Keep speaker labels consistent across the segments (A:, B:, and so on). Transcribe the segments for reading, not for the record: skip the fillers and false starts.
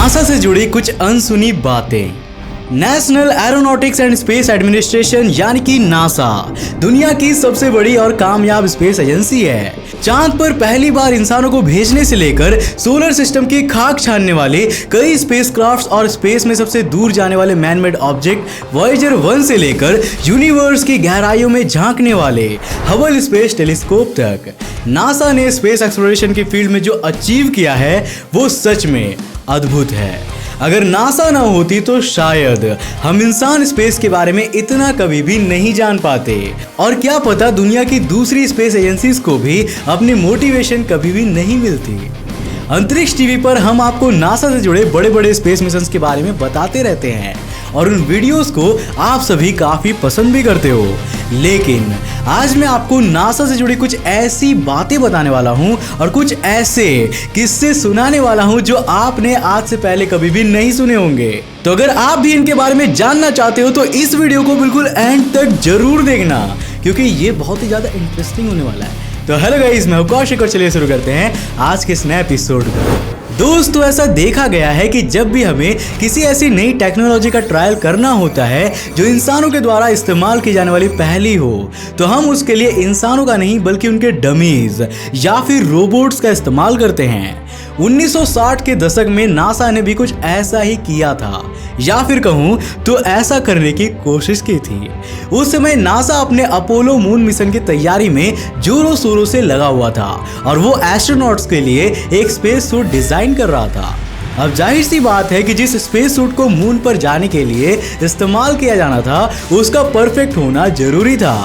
A: NASA से जुड़ी कुछ अनसुनी बातें। National aeronautics and space administration यानी कि नासा दुनिया की सबसे बड़ी और कामयाब स्पेस एजेंसी है। चांद पर पहली बार इंसानों को भेजने से लेकर सोलर सिस्टम की खाक छानने वाले कई स्पेसक्राफ्ट्स और स्पेस में सबसे दूर जाने वाले मैनमेड ऑब्जेक्ट वॉयेजर 1 से लेकर यूनिवर्स की गहराइयों में झांकने वाले हबल स्पेस टेलीस्कोप तक नासा ने स्पेस एक्सप्लोरेशन की फील्ड में जो अचीव किया है वो सच में अद्भुत है। अगर नासा ना होती तो शायद हम इंसान स्पेस के बारे में इतना कभी भी नहीं जान पाते और क्या पता दुनिया की दूसरी स्पेस एजेंसीज को भी अपनी मोटिवेशन कभी भी नहीं मिलती। अंतरिक्ष टीवी पर हम आपको नासा से जुड़े बड़े बड़े स्पेस मिशंस के बारे में बताते रहते हैं और उन वीडियोस को आप सभी काफी पसंद भी करते हो, लेकिन आज मैं आपको नासा से जुड़ी कुछ ऐसी बातें बताने वाला हूं और कुछ ऐसे किस्से सुनाने वाला हूं जो आपने आज से पहले कभी भी नहीं सुने होंगे। तो अगर आप भी इनके बारे में जानना चाहते हो तो इस वीडियो को बिल्कुल एंड तक जरूर देखना, क्योंकि ये बहुत ही ज्यादा इंटरेस्टिंग होने वाला है। तो हेलो गाइस, मैं कौशिक और चलिए शुरू करते हैं आज के इस नए एपिसोड को। दोस्तों, ऐसा देखा गया है कि जब भी हमें किसी ऐसी नई टेक्नोलॉजी का ट्रायल करना होता है जो इंसानों के द्वारा इस्तेमाल की जाने वाली पहली हो, तो हम उसके लिए इंसानों का नहीं बल्कि उनके डमीज या फिर रोबोट्स का इस्तेमाल करते हैं। 1960 के दशक में नासा ने भी कुछ ऐसा ही किया था, या फिर कहूँ तो ऐसा करने की कोशिश की थी। उस समय नासा अपने अपोलो मून मिशन की तैयारी में जोरों शोरों से लगा हुआ था और वो एस्ट्रोनॉट्स के लिए एक स्पेस सूट डिजाइन कर रहा था। अब जाहिर सी बात है कि जिस स्पेस सूट को मून पर जाने के लिए इस्तेमाल किया जाना था उसका परफेक्ट होना जरूरी था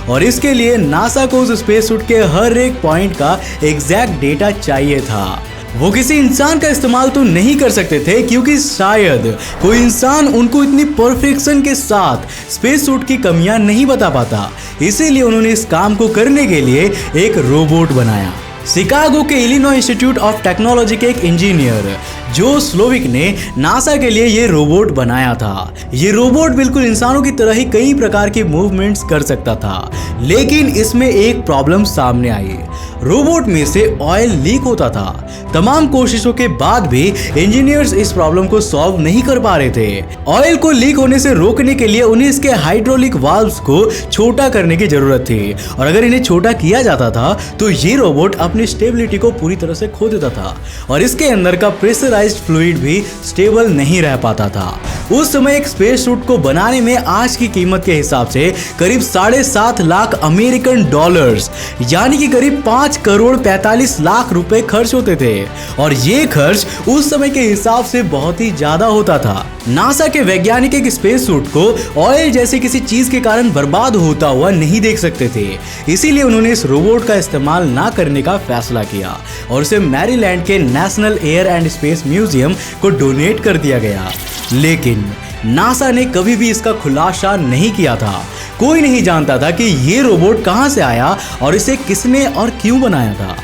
A: और इसके लिए नासा को उस स्पेस सूट के हर एक पॉइंट का एग्जैक्ट डेटा चाहिए था। वो किसी इंसान का इस्तेमाल तो नहीं कर सकते थे क्योंकि शायद कोई इंसान उनको इतनी परफेक्शन के साथ स्पेस सूट की कमियां नहीं बता पाता। इसीलिए उन्होंने इस काम को करने के लिए एक रोबोट बनाया। शिकागो के इलिनॉय इंस्टीट्यूट ऑफ टेक्नोलॉजी के एक इंजीनियर जो स्लोविक ने नासा के लिए ये रोबोट बनाया था। ये रोबोट बिल्कुल इंसानों की तरह ही कई प्रकार के मूवमेंट्स कर सकता था, लेकिन इसमें एक प्रॉब्लम सामने आई। रोबोट में से ऑयल लीक होता था। तमाम कोशिशों के बाद भी इंजीनियर्स इस प्रॉब्लम को सॉल्व नहीं कर पा रहे थे। ऑयल को लीक होने से रोकने के लिए उन्हें इसके हाइड्रोलिक वाल्व्स को छोटा करने की जरूरत थी और अगर इन्हें छोटा किया जाता था तो ये रोबोट अपनी स्टेबिलिटी को पूरी तरह से खो देता था और इसके अंदर का प्रेशराइज्ड फ्लूइड भी स्टेबल नहीं रह पाता था। उस समय एक स्पेस सूट को बनाने में आज की कीमत के हिसाब से करीब 7.5 लाख अमेरिकन डॉलर्स यानी कि करीब 5 करोड़ 45 लाख रुपए खर्च होते थे और ये खर्च उस समय के हिसाब से बहुत ही ज्यादा होता था। नासा के वैज्ञानिक एक स्पेस सूट को ऑयल जैसे किसी चीज के कारण बर्बाद होता हुआ नहीं देख सकते थे, इसीलिए उन्होंने इस रोबोट का इस्तेमाल ना करने का फैसला किया और उसे मैरीलैंड के national air and space museum को डोनेट कर दिया गया। लेकिन नासा ने कभी भी इसका खुलासा नहीं किया था। कोई नहीं जानता था कि ये रोबोट कहां से आया और इसे किसने और क्यों बनाया था।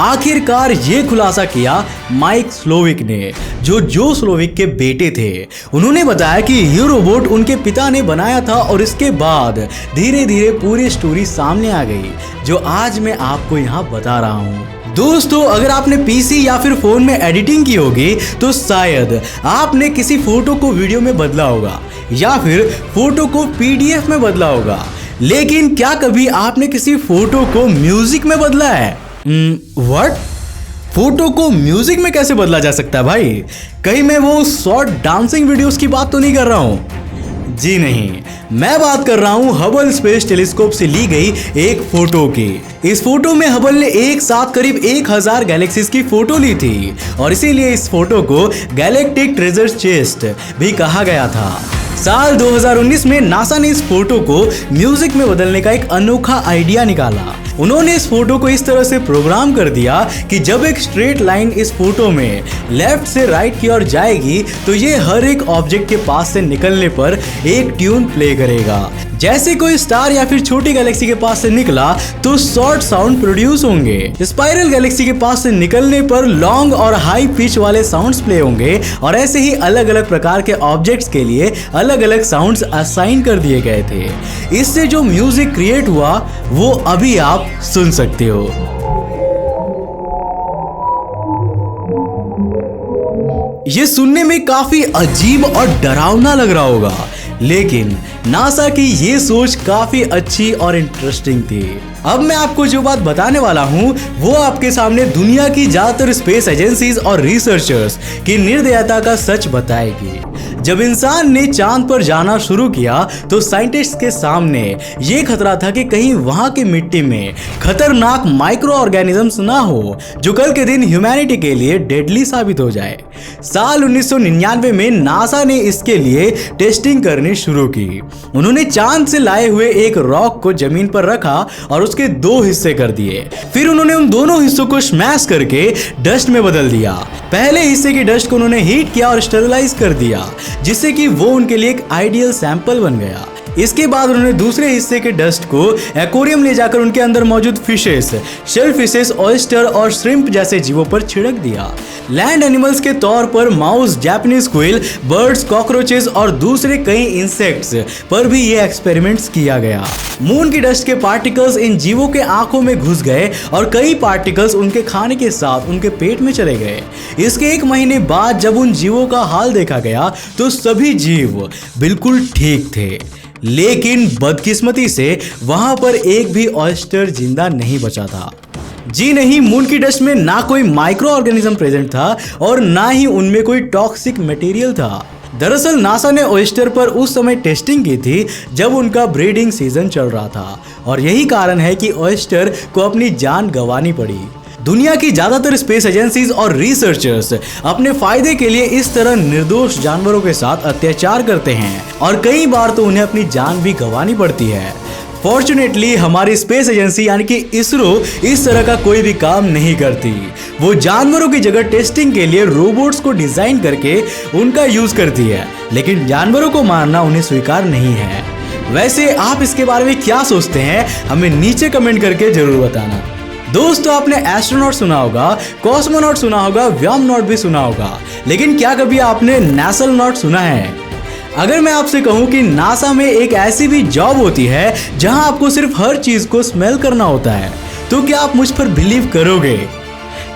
A: आखिरकार ये खुलासा किया माइक स्लोविक ने, जो स्लोविक के बेटे थे। उन्होंने बताया कि ये रोबोट उनके पिता ने बनाया था और इसके बाद धीरे धीरे पूरी स्टोरी सामने आ गई जो आज मैं आपको यहाँ बता रहा हूँ। दोस्तों, अगर आपने पीसी या फिर फोन में एडिटिंग की होगी तो शायद आपने किसी फोटो को वीडियो में बदला होगा या फिर फोटो को पीडीएफ में बदला होगा, लेकिन क्या कभी आपने किसी फोटो को म्यूजिक में बदला है? व्हाट? फोटो को म्यूजिक में कैसे बदला जा सकता है भाई? कहीं मैं वो शॉर्ट डांसिंग वीडियोस की बात तो नहीं कर रहा हूँ? जी नहीं, मैं बात कर रहा हूँ हबल स्पेस टेलीस्कोप से ली गई एक फोटो की। इस फोटो में हबल ने एक साथ करीब 1000 गैलेक्सीज की फोटो ली थी और इसीलिए इस फोटो को गैलेक्टिक ट्रेजर चेस्ट भी कहा गया था। साल 2019 में नासा ने इस फोटो को म्यूजिक में बदलने का एक अनोखा आइडिया निकाला। उन्होंने इस फोटो को इस तरह से प्रोग्राम कर दिया कि जब एक स्ट्रेट लाइन इस फोटो में लेफ्ट से राइट की ओर जाएगी तो ये हर एक ऑब्जेक्ट के पास से निकलने पर एक ट्यून प्ले करेगा। जैसे कोई स्टार या फिर छोटी गैलेक्सी के पास से निकला तो शॉर्ट साउंड प्रोड्यूस होंगे, स्पाइरल गैलेक्सी के पास से निकलने पर लॉन्ग और हाई पिच वाले साउंड्स प्ले होंगे और ऐसे ही अलग अलग प्रकार के ऑब्जेक्ट्स के लिए अलग अलग साउंड्स असाइन कर दिए गए थे। इससे जो म्यूजिक क्रिएट हुआ वो अभी आप सुन सकते हो। ये सुनने में काफी अजीब और डरावना लग रहा होगा, लेकिन नासा की ये सोच काफी अच्छी और इंटरेस्टिंग थी। अब मैं आपको जो बात बताने वाला हूँ वो आपके सामने दुनिया की ज्यादातर स्पेस एजेंसीज और रिसर्चर्स की निर्दयता का सच बताएगी। जब इंसान ने चांद पर जाना शुरू किया तो साइंटिस्ट के सामने ये खतरा था कि कहीं वहां की मिट्टी में खतरनाक माइक्रो ऑर्गेनिजम्स ना हो जो कल के दिन ह्यूमैनिटी के लिए डेडली साबित हो जाए। साल 1999 में नासा ने इसके लिए टेस्टिंग करनी शुरू की। उन्होंने चांद से लाए हुए एक रॉक को जमीन पर रखा और उसके 2 हिस्से कर दिए। फिर उन्होंने उन दोनों हिस्सों को स्मैश करके डस्ट में बदल दिया। पहले हिस्से की डस्ट को उन्होंने हीट किया और स्टेरिलाइज कर दिया, जिससे कि वो उनके लिए एक आइडियल सैंपल बन गया। इसके बाद उन्होंने दूसरे हिस्से के डस्ट को एक्वेरियम ले जाकर उनके अंदर मौजूद फिशेस, शेलफिशेस, ऑयस्टर और श्रिम्प जैसे जीवों पर छिड़क दिया। लैंड एनिमल्स के तौर पर mouse, Japanese quill, birds, cockroaches और दूसरे कई इंसेक्ट्स पर भी ये एक्सपेरिमेंट्स किया गया। मून की डस्ट के पार्टिकल्स इन जीवों के आंखों में घुस गए और कई पार्टिकल्स उनके खाने के साथ उनके पेट में चले गए। इसके 1 महीने बाद जब उन जीवों का हाल देखा गया तो सभी जीव बिल्कुल ठीक थे, लेकिन बदकिस्मती से वहां पर एक भी ऑयस्टर जिंदा नहीं बचा था। जी नहीं, मून की डस्ट में ना कोई माइक्रो ऑर्गेनिज्म प्रेजेंट था और ना ही उनमें कोई टॉक्सिक मटेरियल था। दरअसल नासा ने ऑयस्टर पर उस समय टेस्टिंग की थी जब उनका ब्रीडिंग सीजन चल रहा था, और यही कारण है कि ऑयस्टर को अपनी जान गंवानी पड़ी। दुनिया की ज्यादातर स्पेस एजेंसीज और रिसर्चर्स अपने फायदे के लिए इस तरह निर्दोष जानवरों के साथ अत्याचार करते हैं और कई बार तो उन्हें अपनी जान भी गंवानी पड़ती है। फॉर्चुनेटली हमारी स्पेस एजेंसी यानी कि इसरो इस तरह का कोई भी काम नहीं करती। वो जानवरों की जगह टेस्टिंग के लिए रोबोट्स को डिजाइन करके उनका यूज करती है, लेकिन जानवरों को मारना उन्हें स्वीकार नहीं है। वैसे आप इसके बारे में क्या सोचते हैं, हमें नीचे कमेंट करके जरूर बताना। दोस्तों, आपने एस्ट्रोनॉट सुना होगा, कॉस्मोनॉट सुना होगा, व्योमनॉट भी सुना होगा, लेकिन क्या कभी आपने नासलनॉट सुना है? अगर मैं आपसे कहूं कि नासा में एक ऐसी भी जॉब होती है जहां आपको सिर्फ हर चीज को स्मेल करना होता है, तो क्या आप मुझ पर बिलीव करोगे?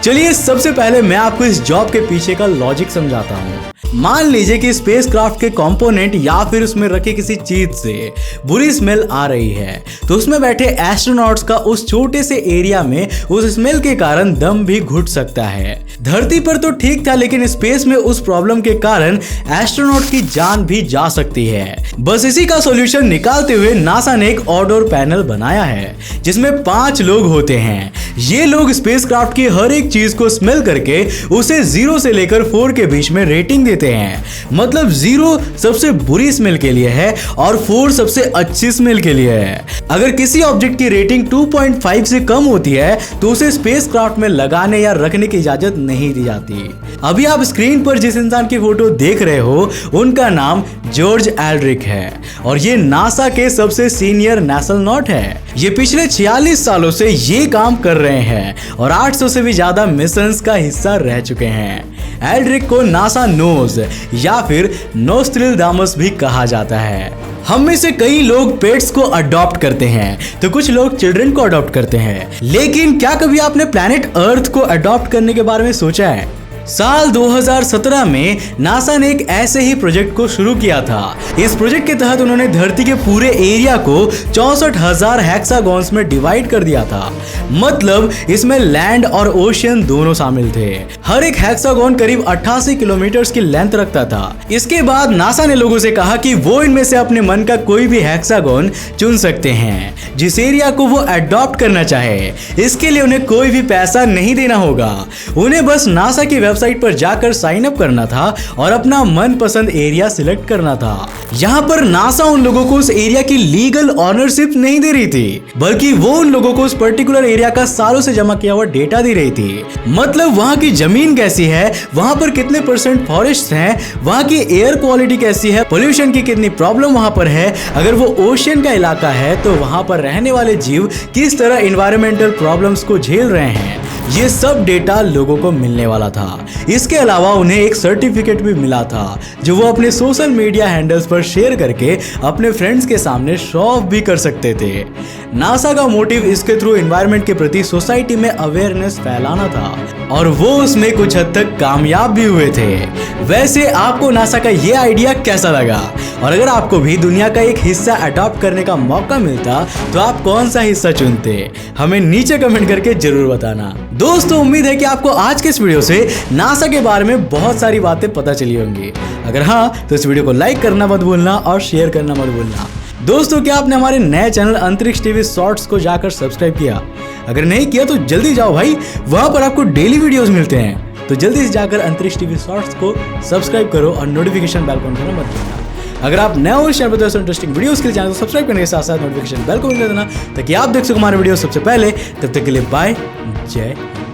A: चलिए सबसे पहले मैं आपको इस जॉब के पीछे का लॉजिक समझाता हूँ। मान लीजिए कि स्पेसक्राफ्ट के कंपोनेंट या फिर उसमें रखे किसी चीज से बुरी स्मेल आ रही है, तो उसमें बैठे एस्ट्रोनॉट्स का उस छोटे से एरिया में उस स्मेल के कारण दम भी घुट सकता है। धरती पर तो ठीक था, लेकिन स्पेस में उस प्रॉब्लम के कारण एस्ट्रोनॉट की जान भी जा सकती है। बस इसी का सॉल्यूशन निकालते हुए नासा ने एक ऑडोर पैनल बनाया है जिसमें 5 लोग होते हैं। ये लोग स्पेसक्राफ्ट की हर एक चीज को स्मेल करके उसे 0 से लेकर 4 के बीच में रेटिंग देते हैं। मतलब 0 सबसे बुरी स्मेल के लिए है और 4 सबसे अच्छी स्मेल के लिए है। अगर किसी ऑब्जेक्ट की रेटिंग 2.5 से कम होती है तो उसे स्पेसक्राफ्ट में लगाने या रखने की इजाजत नहीं दी जाती। अभी आप स्क्रीन पर जिस इंसान की फोटो देख रहे हो उनका नाम जॉर्ज एल्ड्रिक है और ये नासा के सबसे सीनियर नासलनॉट है। ये पिछले 46 सालों से ये काम कर रहे हैं और 800 से भी ज्यादा मिशंस का हिस्सा रह चुके हैं। एल्ड्रिक को नासा नोज या फिर नोस्ट्रेडामस भी कहा जाता है। हम में से कई लोग पेट्स को अडॉप्ट करते हैं तो कुछ लोग चिल्ड्रन को अडॉप्ट करते हैं, लेकिन क्या कभी आपने प्लैनेट अर्थ को अडॉप्ट करने के बारे में सोचा है? साल 2017 में नासा ने एक ऐसे ही प्रोजेक्ट को शुरू किया था। इस प्रोजेक्ट के तहत उन्होंने धरती के पूरे एरिया को 64,000 हेक्सागॉन्स में डिवाइड कर दिया था। मतलब इसमें लैंड और ओशियन दोनों शामिल थे। हर एक हेक्सागॉन करीब 88 किलोमीटर की लेंथ रखता था। इसके बाद नासा ने लोगों से कहा कि वो इनमें से अपने मन का कोई भी हेक्सागॉन चुन सकते हैं जिस एरिया को वो अडॉप्ट करना चाहे। इसके लिए उन्हें कोई भी पैसा नहीं देना होगा, उन्हें बस नासा की वेबसाइट पर जाकर साइन अप करना था और अपना मनपसंद एरिया सिलेक्ट करना था। यहाँ पर नासा उन लोगों को उस एरिया की लीगल ऑनरशिप नहीं दे रही थी, बल्कि वो उन लोगों को उस पर्टिकुलर एरिया का सालों से जमा किया हुआ डेटा दे रही थी। मतलब वहाँ की जमीन कैसी है, वहाँ पर कितने % फॉरेस्ट हैं, वहाँ की एयर क्वालिटी कैसी है, पोल्यूशन की कितनी प्रॉब्लम वहाँ पर है, अगर वो ओशियन का इलाका है तो वहाँ पर रहने वाले जीव किस तरह एनवायरमेंटल प्रॉब्लम्स को झेल रहे हैं, ये सब डेटा लोगों को मिलने वाला था। इसके अलावा उन्हें एक सर्टिफिकेट भी मिला था जो वो अपने सोशल मीडिया हैंडल्स पर शेयर करके अपने फ्रेंड्स के सामने शो ऑफ भी कर सकते थे। नासा का मोटिव इसके थ्रू एनवायरनमेंट के प्रति सोसाइटी में अवेयरनेस फैलाना था और वो उसमें कुछ हद तक कामयाब भी हुए थे। वैसे आपको नासा का ये आइडिया कैसा लगा, और अगर आपको भी दुनिया का एक हिस्सा अडॉप्ट करने का मौका मिलता तो आप कौन सा हिस्सा चुनते, हमें नीचे कमेंट करके जरूर बताना। दोस्तों उम्मीद है कि आपको आज के इस वीडियो से नासा के बारे में बहुत सारी बातें पता चली होंगी। अगर हाँ तो इस वीडियो को लाइक करना मत भूलना और शेयर करना मत भूलना। दोस्तों क्या आपने हमारे नए चैनल अंतरिक्ष टीवी शॉर्ट्स को जाकर सब्सक्राइब किया? अगर नहीं किया तो जल्दी जाओ भाई, वहां पर आपको डेली वीडियोस मिलते हैं। तो जल्दी से जाकर अंतरिक्ष टीवी शॉर्ट्स को सब्सक्राइब करो और नोटिफिकेशन बेल को ऑन करना मत भूलना। अगर आप नए हो इस चैनल पर दोस्तों इंटरेस्टिंग वीडियोस के लिए चैनल को सब्सक्राइब करने के साथ साथ नोटिफिकेशन बेल को ऑन कर देना ताकि आप देख सको हमारे वीडियो सबसे पहले। तब तक के लिए बाय, जय हिंद।